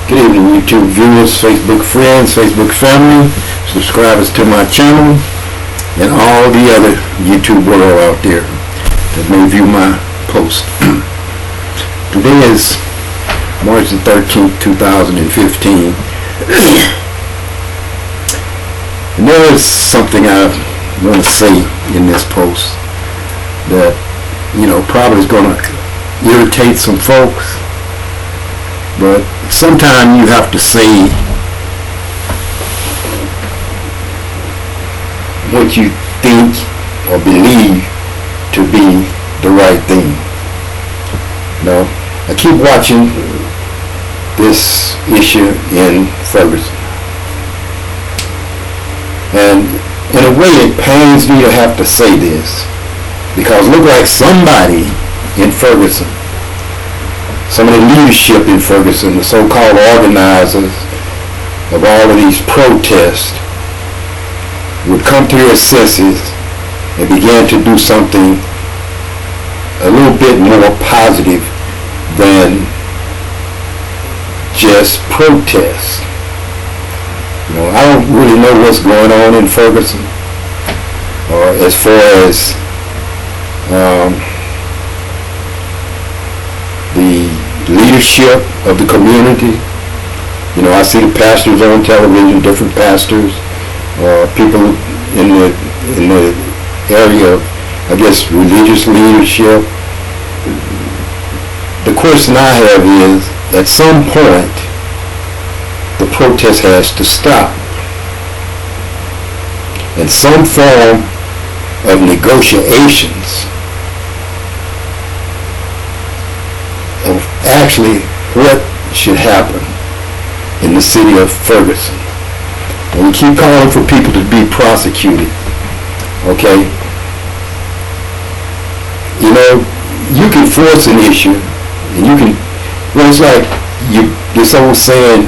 Good evening, YouTube viewers, Facebook friends, Facebook family, subscribers to my channel, and all the other YouTube world out there that may view my post. Today is March the 13th, 2015. And there is something I want to say in this post that, probably is going to irritate some folks. But sometimes you have to say what you think or believe to be the right thing. I keep watching this issue in Ferguson. And in a way it pains me to have to say this, because it looks like somebody in Ferguson, some of the leadership in Ferguson, the so-called organizers of all of these protests, would come to their senses and begin to do something a little bit more positive than just protest. I don't really know what's going on in Ferguson, or as far as the leadership of the community. I see the pastors on television, different pastors, people in the area of, I guess, religious leadership. The question I have is, at some point, the protest has to stop, and some form of negotiations of actually what should happen in the city of Ferguson. And we keep calling for people to be prosecuted. Okay? You can force an issue, and you can, it's like this old saying,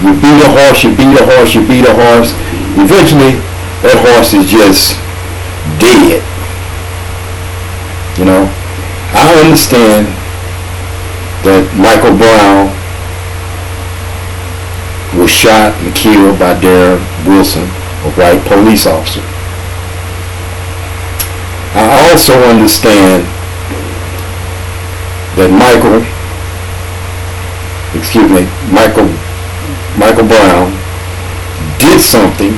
you beat a horse, you beat a horse, you beat a horse. Eventually, that horse is just dead. I understand that Michael Brown was shot and killed by Darren Wilson, a white police officer. I also understand that Michael Brown did something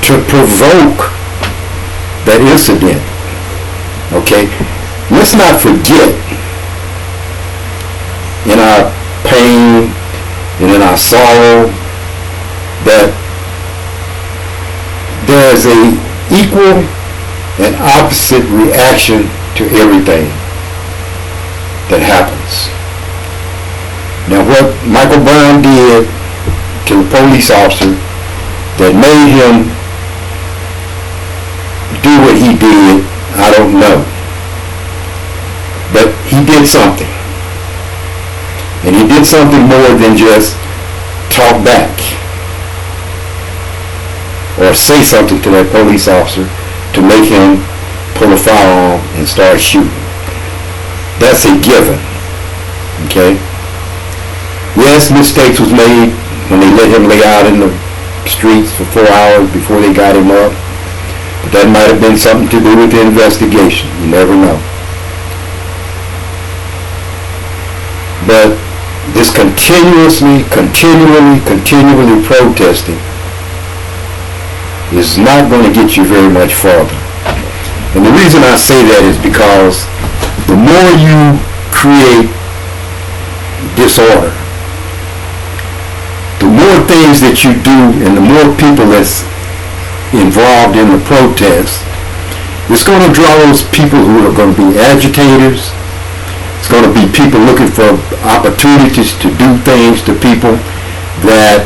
to provoke that incident. Okay? Let's not forget, in our pain and in our sorrow, that there's a equal and opposite reaction to everything that happens. Now, what Michael Brown did to the police officer that made him do what he did, I don't know. But he did something. And he did something more than just talk back or say something to that police officer to make him pull a firearm and start shooting. That's a given. Okay? Yes, mistakes was made when they let him lay out in the streets for 4 hours before they got him up. But that might have been something to do with the investigation. You never know. But this continually protesting is not going to get you very much farther. And the reason I say that is because the more you create disorder, the more things that you do and the more people that's involved in the protest, it's going to draw those people who are going to be agitators. It's going to be people looking for opportunities to do things to people that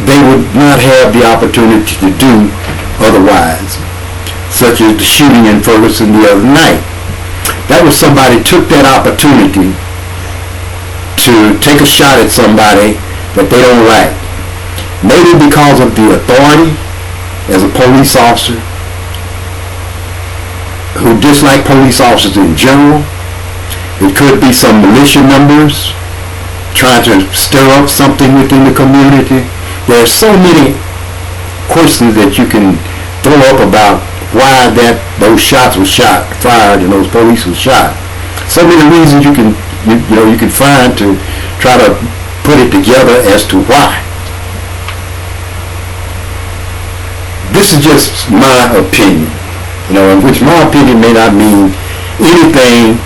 they would not have the opportunity to do otherwise, such as the shooting in Ferguson the other night. That was somebody took that opportunity to take a shot at somebody that they don't like. Maybe because of the authority as a police officer, who dislike police officers in general. It could be some militia members trying to stir up something within the community. There are so many questions that you can throw up about why those shots were fired, and those police were shot. So many reasons you can find to try to put it together as to why. This is just my opinion, in which my opinion may not mean anything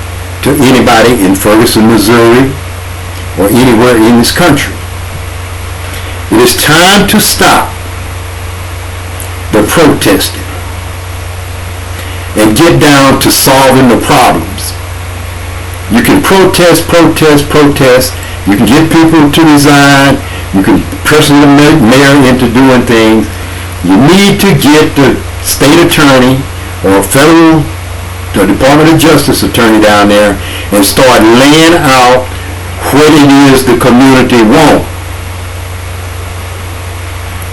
to anybody in Ferguson, Missouri, or anywhere in this country. It is time to stop the protesting and get down to solving the problems. You can protest. You can get people to resign. You can pressure the mayor into doing things. You need to get the state attorney or the Department of Justice attorney down there and start laying out what it is the community wants.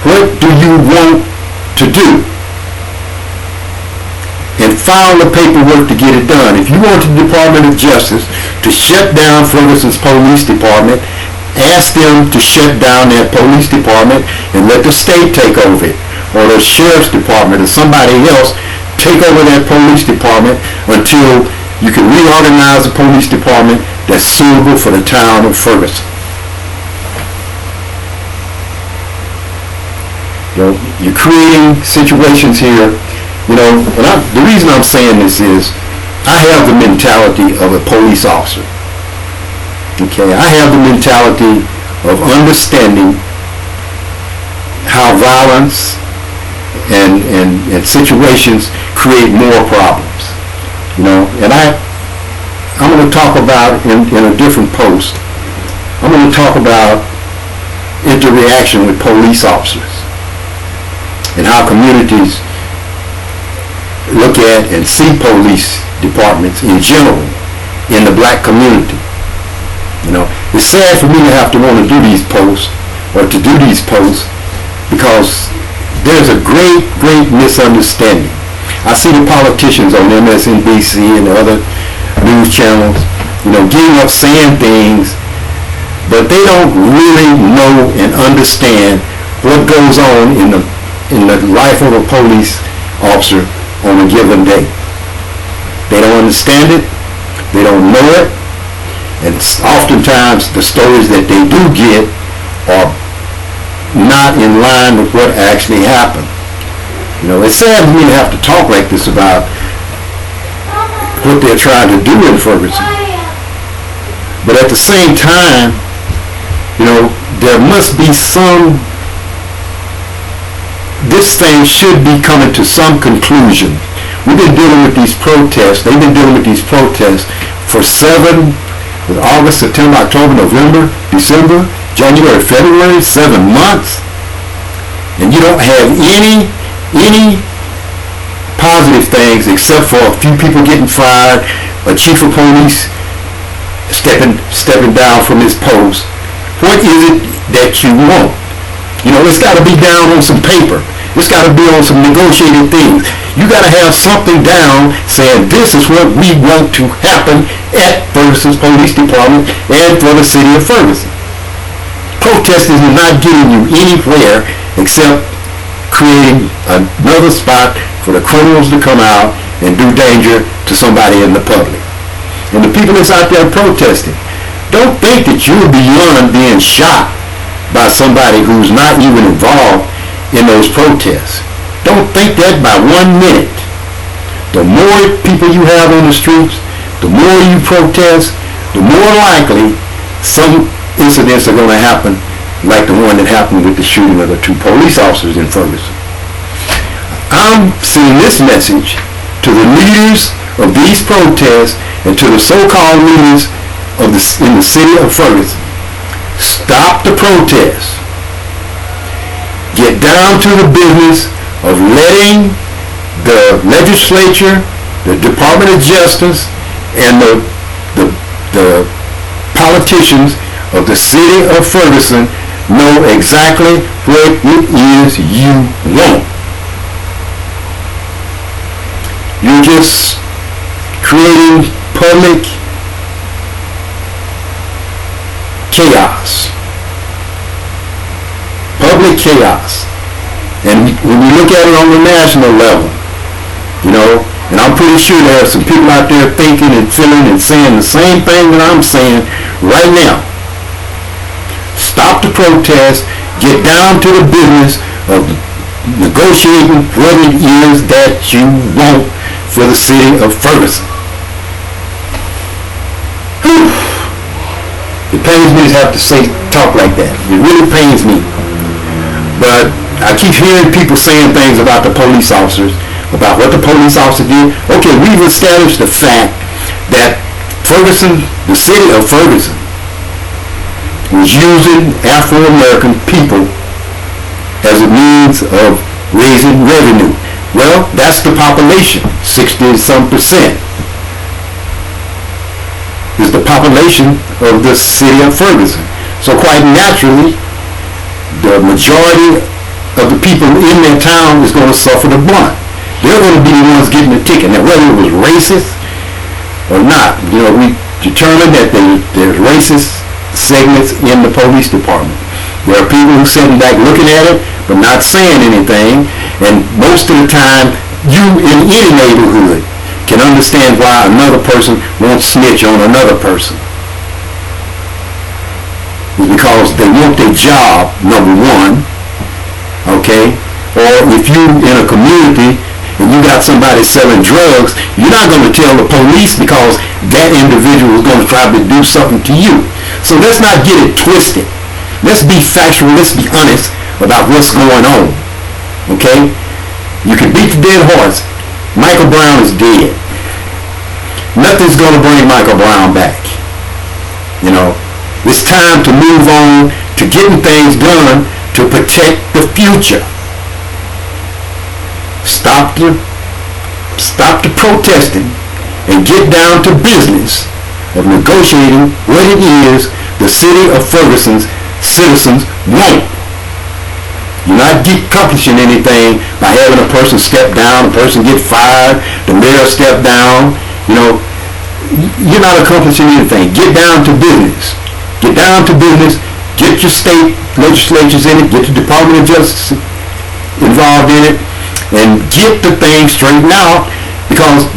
What do you want to do? And file the paperwork to get it done. If you want the Department of Justice to shut down Ferguson's police department, ask them to shut down their police department and let the state take over it, or the sheriff's department or somebody else take over that police department until you can reorganize the police department that's suitable for the town of Ferguson. You're creating situations here. The reason I'm saying this is I have the mentality of a police officer. Okay, I have the mentality of understanding how violence and situations create more problems. And I'm going to talk about in a different post. I'm going to talk about interaction with police officers and how communities look at and see police departments in general in the black community. It's sad for me to have to want to do these posts because there's a great misunderstanding. I see the politicians on MSNBC and the other news channels, getting up saying things, but they don't really know and understand what goes on in the life of a police officer on a given day. They don't understand it. They don't know it. And oftentimes the stories that they do get are not in line with what actually happened. It's sad for me to have to talk like this about what they're trying to do in Ferguson. But at the same time, there must be this thing should be coming to some conclusion. We've been dealing with these protests. They've been dealing with these protests for August, September, October, November, December, January, February, 7 months. And you don't have any positive things except for a few people getting fired, a chief of police stepping down from his post. What is it that you want? It's got to be down on some paper. It's got to be on some negotiated things. You got to have something down saying this is what we want to happen at Ferguson's Police Department and for the city of Ferguson. Protesting is not getting you anywhere except creating another spot for the criminals to come out and do danger to somebody in the public. And the people that's out there protesting, don't think that you're beyond being shot by somebody who's not even involved in those protests. Don't think that by 1 minute. The more people you have on the streets, the more you protest, the more likely some incidents are going to happen, like the one that happened with the shooting of the 2 police officers in Ferguson. I'm sending this message to the leaders of these protests and to the so-called leaders in the city of Ferguson. Stop the protests. Get down to the business of letting the legislature, the Department of Justice, and the politicians of the city of Ferguson know exactly what it is you want. You're just creating public chaos. Public chaos. And when we look at it on the national level, you know, and I'm pretty sure there are some people out there thinking and feeling and saying the same thing that I'm saying right now. Stop the protest. Get down to the business of negotiating what it is that you want for the city of Ferguson. It pains me to have to talk like that. It really pains me. But I keep hearing people saying things about the police officers, about what the police officer did. Okay, we've established the fact that Ferguson, the city of Ferguson, was using Afro American people as a means of raising revenue. Well, that's the population, 60-some% is the population of the city of Ferguson. So quite naturally, the majority of the people in their town is going to suffer the blunt. They're going to be the ones getting the ticket. Now, whether it was racist or not, you know, we determined that there's racist segments in the police department. There are people who sitting back looking at it but not saying anything, and most of the time, you in any neighborhood can understand why another person won't snitch on another person. It's because they want their job, number one, okay? Or if you in a community and you got somebody selling drugs, you're not going to tell the police because that individual is going to try to do something to you. So let's not get it twisted. Let's be factual, let's be honest about what's going on, okay? You can beat the dead horse. Michael Brown is dead. Nothing's going to bring Michael Brown back. You know, it's time to move on to getting things done to protect the future. Stop the protesting and get down to business of negotiating what it is the city of Ferguson's citizens want. You're not accomplishing anything by having a person step down, a person get fired, the mayor step down. You know, you're not accomplishing anything. Get down to business. Get down to business. Get your state legislatures in it. Get the Department of Justice involved in it. And get the thing straightened out, because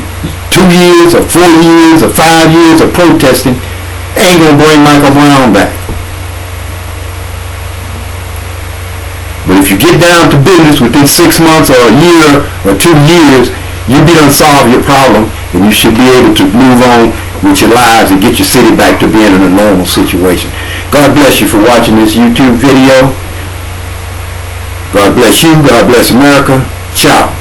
2 years or 4 years or 5 years of protesting ain't going to bring Michael Brown back. But if you get down to business within 6 months or a year or 2 years, you'll be done solve your problem, and you should be able to move on with your lives and get your city back to being in a normal situation. God bless you for watching this YouTube video. God bless you. God bless America. Ciao.